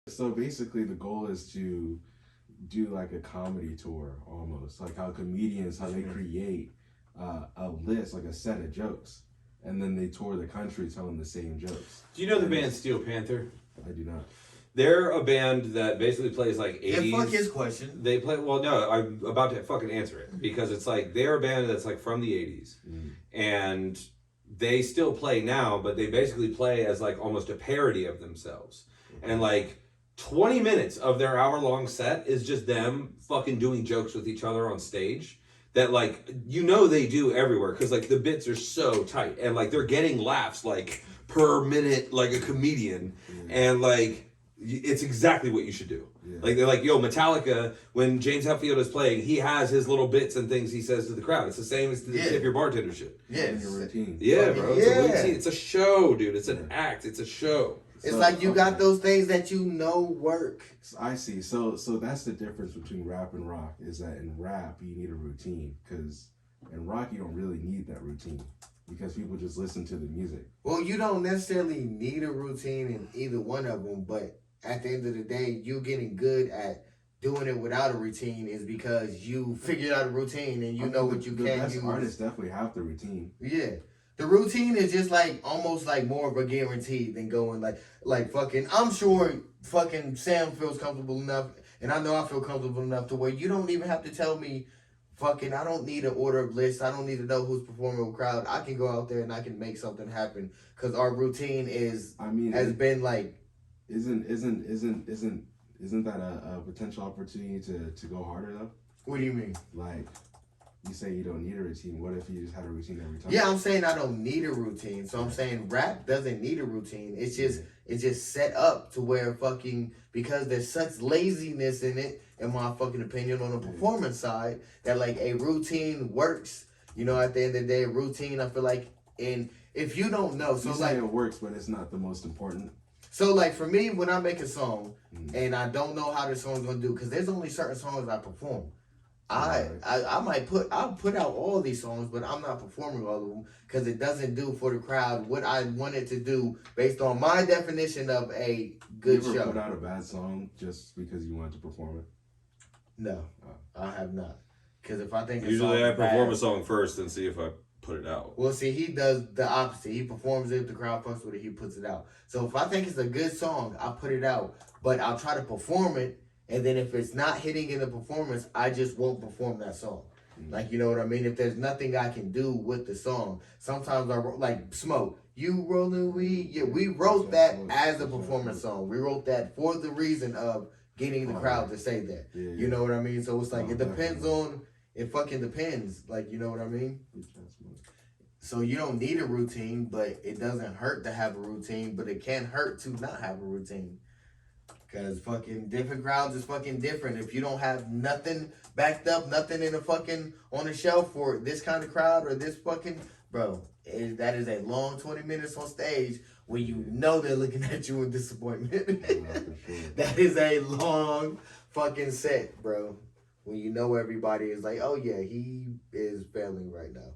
So basically, the goal is to do like a comedy tour almost, like how comedians how they create a list, like a set of jokes, and then they tour the country telling the same jokes. Do you know the And band Steel Panther? I do not. They're a band that basically plays like 80s. Yeah, fuck his question. They play, well, no, I'm about to fucking answer it because it's like they're a band that's like from the 80s. And they still play now, but they basically play as like almost a parody of themselves. And like 20 minutes of their hour-long set is just them fucking doing jokes with each other on stage that like they do everywhere because like the bits are so tight and like they're getting laughs like per minute like a comedian. And like it's exactly what you should do. Like they're like, yo, Metallica, when James Hetfield is playing, he has his little bits and things he says to the crowd. It's the same as the tip your bartender shit. Yeah, It's your routine. Yeah, bro. It's a routine. It's a show, dude. It's an act. It's a show. It's like you got those things that work. I see. So that's the difference between rap and rock, is that in rap you need a routine, because in rock you don't really need that routine because people just listen to the music. Well, you don't necessarily need a routine in either one of them, but at the end of the day, you getting good at doing it without a routine is because you figured out a routine and you know what you can use. Artists definitely have the routine. Yeah. The routine is just like almost like more of a guarantee than going like fucking. I'm sure fucking Sam feels comfortable enough, and I know I feel comfortable enough to where you don't even have to tell me fucking. I don't need an order of list. I don't need to know who's performing with crowd. I can go out there and I can make something happen because our routine has been like. Isn't that a potential opportunity to go harder though? What do you mean? Like, you say you don't need a routine. What if you just had a routine every time? Yeah, I'm saying I don't need a routine. So I'm saying rap doesn't need a routine. It's just set up to where fucking, because there's such laziness in it, in my fucking opinion, on the performance side, that like a routine works. You know, at the end of the day, a routine, I feel like, if you don't know, so you like say it works, but it's not the most important. So like for me, when I make a song and I don't know how the song's gonna do, because there's only certain songs I perform. I'll put out all these songs, but I'm not performing all of them because it doesn't do for the crowd what I want it to do based on my definition of a good you ever show. Put out a bad song just because you wanted to perform it? No, I have not. Because if I think Usually I perform a song first and see if I put it out. Well, see, he does the opposite. He performs it, if the crowd fucks with it, he puts it out. So if I think it's a good song, I put it out. But I'll try to perform it, and then if it's not hitting in the performance, I just won't perform that song. Like, you know what I mean? If there's nothing I can do with the song, sometimes like Smoke, you rolling weed. Yeah, we wrote that as a performance song. We wrote that for the reason of getting the crowd to say that. You know what I mean? So it's like, it depends on, it fucking depends. Like, you know what I mean? So you don't need a routine, but it doesn't hurt to have a routine, but it can hurt to not have a routine. Because fucking different crowds is fucking different. If you don't have nothing backed up, nothing in a fucking, on the shelf for this kind of crowd or this fucking, bro, that is a long 20 minutes on stage where you know they're looking at you in disappointment. That is a long fucking set, bro. When you know everybody is like, oh yeah, he is failing right now.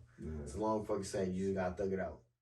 It's a long fucking set. You just gotta thug it out.